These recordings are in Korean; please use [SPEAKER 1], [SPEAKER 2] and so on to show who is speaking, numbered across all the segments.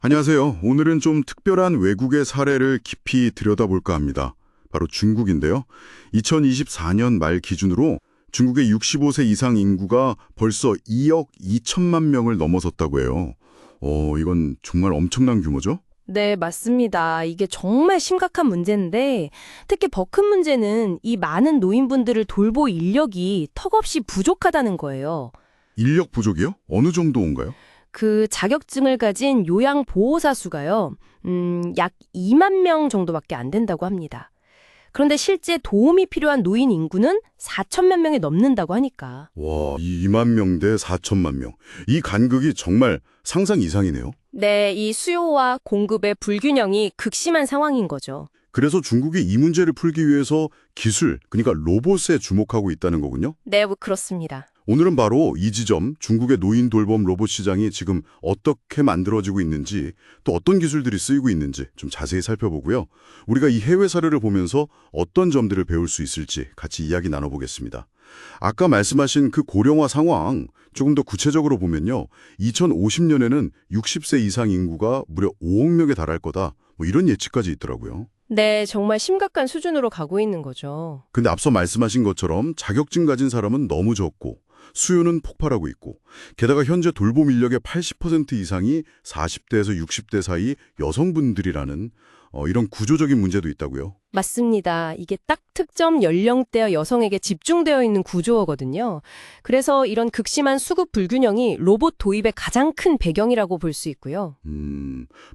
[SPEAKER 1] 안녕하세요. 오늘은 좀 특별한 외국의 사례를 깊이 들여다볼까 합니다. 바로 중국인데요. 2024년 말 기준으로 중국의 65세 이상 인구가 벌써 2억 2천만 명을 넘어섰다고 해요. 이건 정말 엄청난 규모죠?
[SPEAKER 2] 네, 맞습니다. 이게 정말 심각한 문제인데, 특히 더 큰 문제는 이 많은 노인분들을 돌볼 인력이 턱없이 부족하다는 거예요.
[SPEAKER 1] 인력 부족이요? 어느 정도인가요?
[SPEAKER 2] 그 자격증을 가진 요양보호사 수가요, 약 2만 명 정도밖에 안 된다고 합니다. 그런데 실제 도움이 필요한 노인 인구는 4천만 명이 넘는다고 하니까.
[SPEAKER 1] 와, 2만 명 대 4천만 명. 이 간극이 정말 상상 이상이네요.
[SPEAKER 2] 네, 이 수요와 공급의 불균형이 극심한 상황인 거죠.
[SPEAKER 1] 그래서 중국이 이 문제를 풀기 위해서 기술, 그러니까 로봇에 주목하고 있다는 거군요.
[SPEAKER 2] 네, 그렇습니다.
[SPEAKER 1] 오늘은 바로 이 지점, 중국의 노인 돌봄 로봇 시장이 지금 어떻게 만들어지고 있는지, 또 어떤 기술들이 쓰이고 있는지 좀 자세히 살펴보고요. 우리가 이 해외 사례를 보면서 어떤 점들을 배울 수 있을지 같이 이야기 나눠보겠습니다. 아까 말씀하신 그 고령화 상황, 조금 더 구체적으로 보면요. 2050년에는 60세 이상 인구가 무려 5억 명에 달할 거다. 뭐 이런 예측까지 있더라고요.
[SPEAKER 2] 네, 정말 심각한 수준으로 가고 있는 거죠.
[SPEAKER 1] 근데 앞서 말씀하신 것처럼 자격증 가진 사람은 너무 적고 수요는 폭발하고 있고 게다가 현재 돌봄 인력의 80% 이상이 40대에서 60대 사이 여성분들이라는 이런 구조적인 문제도 있다고요.
[SPEAKER 2] 맞습니다. 이게 딱 특정 연령대 여성에게 집중되어 있는 구조거든요. 그래서 이런 극심한 수급 불균형이 로봇 도입의 가장 큰 배경이라고 볼 수 있고요.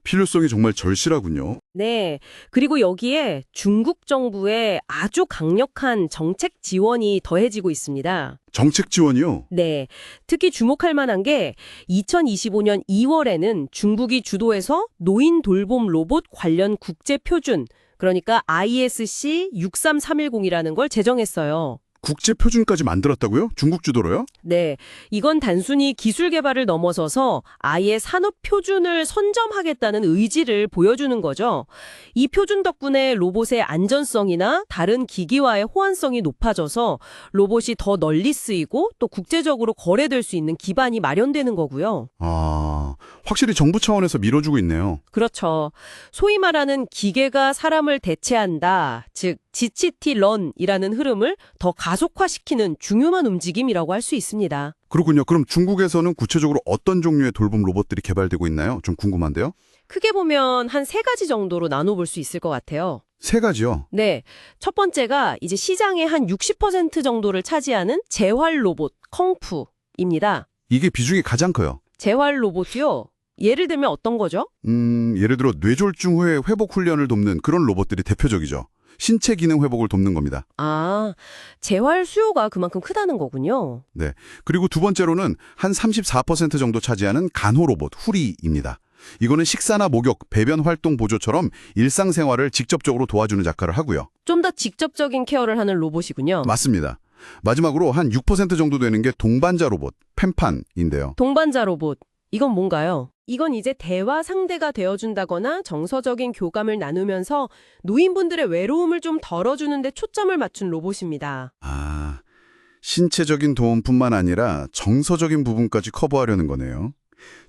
[SPEAKER 1] 필요성이 정말 절실하군요.
[SPEAKER 2] 네. 그리고 여기에 중국 정부의 아주 강력한 정책 지원이 더해지고 있습니다.
[SPEAKER 1] 정책 지원이요?
[SPEAKER 2] 네. 특히 주목할 만한 게 2025년 2월에는 중국이 주도해서 노인 돌봄 로봇 관련 국제 표준, 그러니까 ISC 63310이라는 걸 제정했어요.
[SPEAKER 1] 국제 표준까지 만들었다고요? 중국 주도로요?
[SPEAKER 2] 네, 이건 단순히 기술 개발을 넘어서서 아예 산업 표준을 선점하겠다는 의지를 보여주는 거죠. 이 표준 덕분에 로봇의 안전성이나 다른 기기와의 호환성이 높아져서 로봇이 더 널리 쓰이고 또 국제적으로 거래될 수 있는 기반이 마련되는 거고요.
[SPEAKER 1] 확실히 정부 차원에서 밀어주고 있네요.
[SPEAKER 2] 그렇죠. 소위 말하는 기계가 사람을 대체한다, 즉 GCT-런이라는 흐름을 더 가속화시키는 중요한 움직임이라고 할 수 있습니다.
[SPEAKER 1] 그렇군요. 그럼 중국에서는 구체적으로 어떤 종류의 돌봄 로봇들이 개발되고 있나요? 좀 궁금한데요.
[SPEAKER 2] 크게 보면 한 세 가지 정도로 나눠볼 수 있을 것 같아요.
[SPEAKER 1] 세 가지요.
[SPEAKER 2] 네. 첫 번째가 이제 시장의 한 60% 정도를 차지하는 재활 로봇, 컹푸입니다.
[SPEAKER 1] 이게 비중이 가장 커요.
[SPEAKER 2] 재활 로봇이요? 예를 들면 어떤 거죠?
[SPEAKER 1] 예를 들어 뇌졸중 후에 회복 훈련을 돕는 그런 로봇들이 대표적이죠. 신체 기능 회복을 돕는 겁니다.
[SPEAKER 2] 아, 재활 수요가 그만큼 크다는 거군요.
[SPEAKER 1] 네. 그리고 두 번째로는 한 34% 정도 차지하는 간호 로봇, 후리입니다. 이거는 식사나 목욕, 배변 활동 보조처럼 일상생활을 직접적으로 도와주는 역할을 하고요.
[SPEAKER 2] 좀 더 직접적인 케어를 하는 로봇이군요.
[SPEAKER 1] 맞습니다. 마지막으로 한 6% 정도 되는 게 동반자 로봇, 펜판인데요.
[SPEAKER 2] 동반자 로봇. 이건 뭔가요? 이건 이제 대화 상대가 되어준다거나 정서적인 교감을 나누면서 노인분들의 외로움을 좀 덜어주는 데 초점을 맞춘 로봇입니다.
[SPEAKER 1] 신체적인 도움뿐만 아니라 정서적인 부분까지 커버하려는 거네요.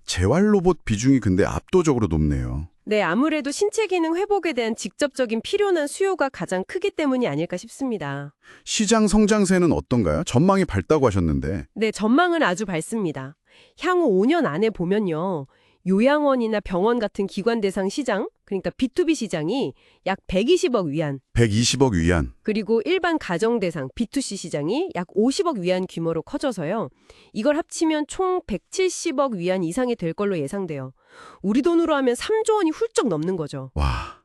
[SPEAKER 1] 재활 로봇 비중이 근데 압도적으로 높네요.
[SPEAKER 2] 네, 아무래도 신체 기능 회복에 대한 직접적인 필요나 수요가 가장 크기 때문이 아닐까 싶습니다.
[SPEAKER 1] 시장 성장세는 어떤가요? 전망이 밝다고 하셨는데.
[SPEAKER 2] 네, 전망은 아주 밝습니다. 향후 5년 안에 보면요. 요양원이나 병원 같은 기관 대상 시장, 그러니까 B2B 시장이 약 120억 위안,
[SPEAKER 1] 120억 위안.
[SPEAKER 2] 그리고 일반 가정 대상 B2C 시장이 약 50억 위안 규모로 커져서요. 이걸 합치면 총 170억 위안 이상이 될 걸로 예상돼요. 우리 돈으로 하면 3조 원이 훌쩍 넘는 거죠.
[SPEAKER 1] 와,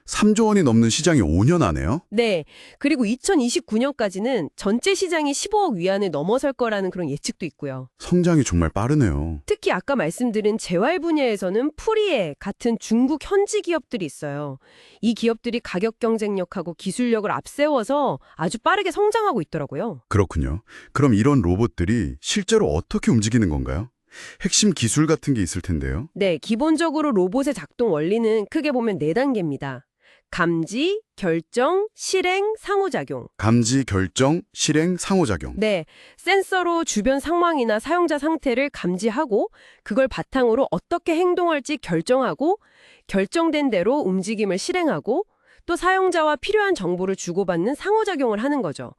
[SPEAKER 1] 3조 원이 넘는 시장이 5년 안에요?
[SPEAKER 2] 네. 그리고 2029년까지는 전체 시장이 15억 위안을 넘어설 거라는 그런 예측도 있고요.
[SPEAKER 1] 성장이 정말 빠르네요.
[SPEAKER 2] 특히 아까 말씀드린 재활 분야에서는 프리에 같은 중국 현지 기업들이 있어요. 이 기업들이 가격 경쟁력하고 기술력을 앞세워서 아주 빠르게 성장하고 있더라고요.
[SPEAKER 1] 그렇군요. 그럼 이런 로봇들이 실제로 어떻게 움직이는 건가요? 핵심 기술 같은 게 있을 텐데요.
[SPEAKER 2] 네, 기본적으로 로봇의 작동 원리는 크게 보면 4단계입니다. 감지, 결정, 실행, 상호작용.
[SPEAKER 1] 감지, 결정, 실행, 상호작용.
[SPEAKER 2] 네, 센서로 주변 상황이나 사용자 상태를 감지하고 그걸 바탕으로 어떻게 행동할지 결정하고 결정된 대로 움직임을 실행하고 또 사용자와 필요한 정보를 주고받는 상호작용을 하는 거죠.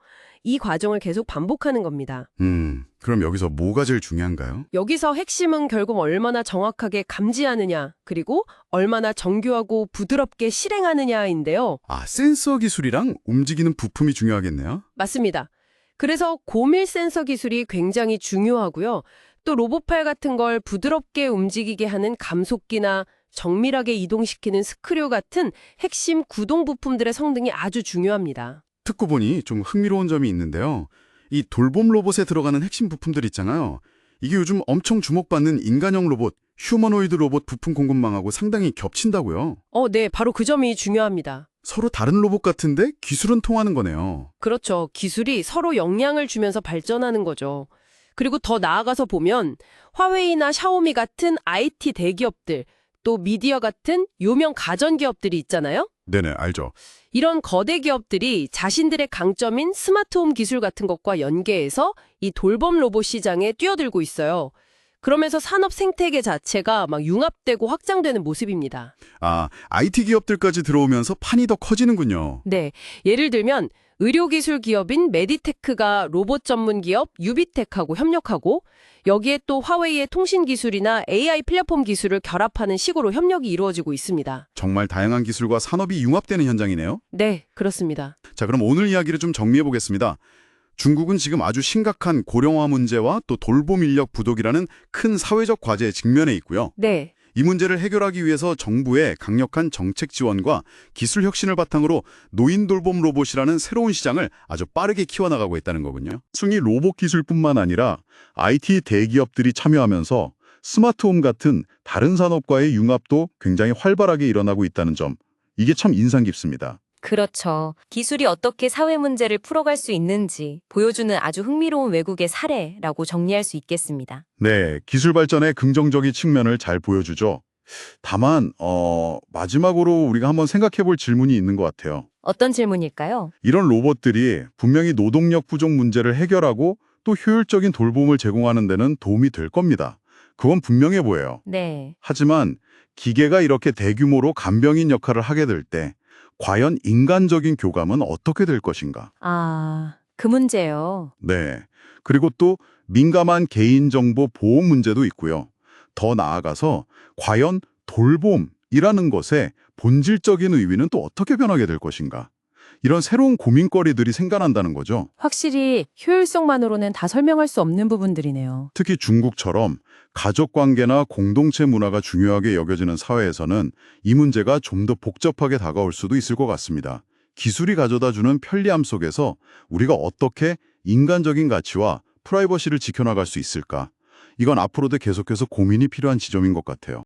[SPEAKER 2] 이 과정을 계속 반복하는 겁니다.
[SPEAKER 1] 그럼 여기서 뭐가 제일 중요한가요?
[SPEAKER 2] 여기서 핵심은 결국 얼마나 정확하게 감지하느냐, 그리고 얼마나 정교하고 부드럽게 실행하느냐인데요.
[SPEAKER 1] 아, 센서 기술이랑 움직이는 부품이 중요하겠네요.
[SPEAKER 2] 맞습니다. 그래서 고밀 센서 기술이 굉장히 중요하고요. 또 로봇팔 같은 걸 부드럽게 움직이게 하는 감속기나 정밀하게 이동시키는 스크류 같은 핵심 구동 부품들의 성능이 아주 중요합니다.
[SPEAKER 1] 듣고 보니 좀 흥미로운 점이 있는데요. 이 돌봄 로봇에 들어가는 핵심 부품들 있잖아요. 이게 요즘 엄청 주목받는 인간형 로봇, 휴머노이드 로봇 부품 공급망하고 상당히 겹친다고요.
[SPEAKER 2] 네, 바로 그 점이 중요합니다.
[SPEAKER 1] 서로 다른 로봇 같은데 기술은 통하는 거네요.
[SPEAKER 2] 그렇죠. 기술이 서로 영향을 주면서 발전하는 거죠. 그리고 더 나아가서 보면 화웨이나 샤오미 같은 IT 대기업들, 또 미디어 같은 유명 가전기업들이 있잖아요.
[SPEAKER 1] 네네, 알죠.
[SPEAKER 2] 이런 거대 기업들이 자신들의 강점인 스마트홈 기술 같은 것과 연계해서 이 돌봄 로봇 시장에 뛰어들고 있어요. 그러면서 산업 생태계 자체가 막 융합되고 확장되는 모습입니다.
[SPEAKER 1] 아, IT 기업들까지 들어오면서 판이 더 커지는군요.
[SPEAKER 2] 네, 예를 들면 의료기술 기업인 메디테크가 로봇 전문 기업 유비텍하고 협력하고 여기에 또 화웨이의 통신 기술이나 AI 플랫폼 기술을 결합하는 식으로 협력이 이루어지고 있습니다.
[SPEAKER 1] 정말 다양한 기술과 산업이 융합되는 현장이네요.
[SPEAKER 2] 네, 그렇습니다.
[SPEAKER 1] 자, 그럼 오늘 이야기를 좀 정리해 보겠습니다. 중국은 지금 아주 심각한 고령화 문제와 또 돌봄 인력 부족이라는 큰 사회적 과제에 직면해 있고요.
[SPEAKER 2] 네,
[SPEAKER 1] 이 문제를 해결하기 위해서 정부의 강력한 정책 지원과 기술 혁신을 바탕으로 노인 돌봄 로봇이라는 새로운 시장을 아주 빠르게 키워나가고 있다는 거군요. 순위 로봇 기술뿐만 아니라 IT 대기업들이 참여하면서 스마트홈 같은 다른 산업과의 융합도 굉장히 활발하게 일어나고 있다는 점, 이게 참 인상 깊습니다.
[SPEAKER 3] 그렇죠. 기술이 어떻게 사회 문제를 풀어갈 수 있는지 보여주는 아주 흥미로운 외국의 사례라고 정리할 수 있겠습니다.
[SPEAKER 1] 네, 기술 발전의 긍정적인 측면을 잘 보여주죠. 다만 마지막으로 우리가 한번 생각해 볼 질문이 있는 것 같아요.
[SPEAKER 3] 어떤 질문일까요?
[SPEAKER 1] 이런 로봇들이 분명히 노동력 부족 문제를 해결하고 또 효율적인 돌봄을 제공하는 데는 도움이 될 겁니다. 그건 분명해 보여요.
[SPEAKER 3] 네.
[SPEAKER 1] 하지만 기계가 이렇게 대규모로 간병인 역할을 하게 될 때 과연 인간적인 교감은 어떻게 될 것인가?
[SPEAKER 3] 그 문제요.
[SPEAKER 1] 네. 그리고 또 민감한 개인정보 보호 문제도 있고요. 더 나아가서 과연 돌봄이라는 것의 본질적인 의미는 또 어떻게 변하게 될 것인가? 이런 새로운 고민거리들이 생겨난다는 거죠.
[SPEAKER 4] 확실히 효율성만으로는 다 설명할 수 없는 부분들이네요.
[SPEAKER 1] 특히 중국처럼 가족관계나 공동체 문화가 중요하게 여겨지는 사회에서는 이 문제가 좀 더 복잡하게 다가올 수도 있을 것 같습니다. 기술이 가져다주는 편리함 속에서 우리가 어떻게 인간적인 가치와 프라이버시를 지켜나갈 수 있을까? 이건 앞으로도 계속해서 고민이 필요한 지점인 것 같아요.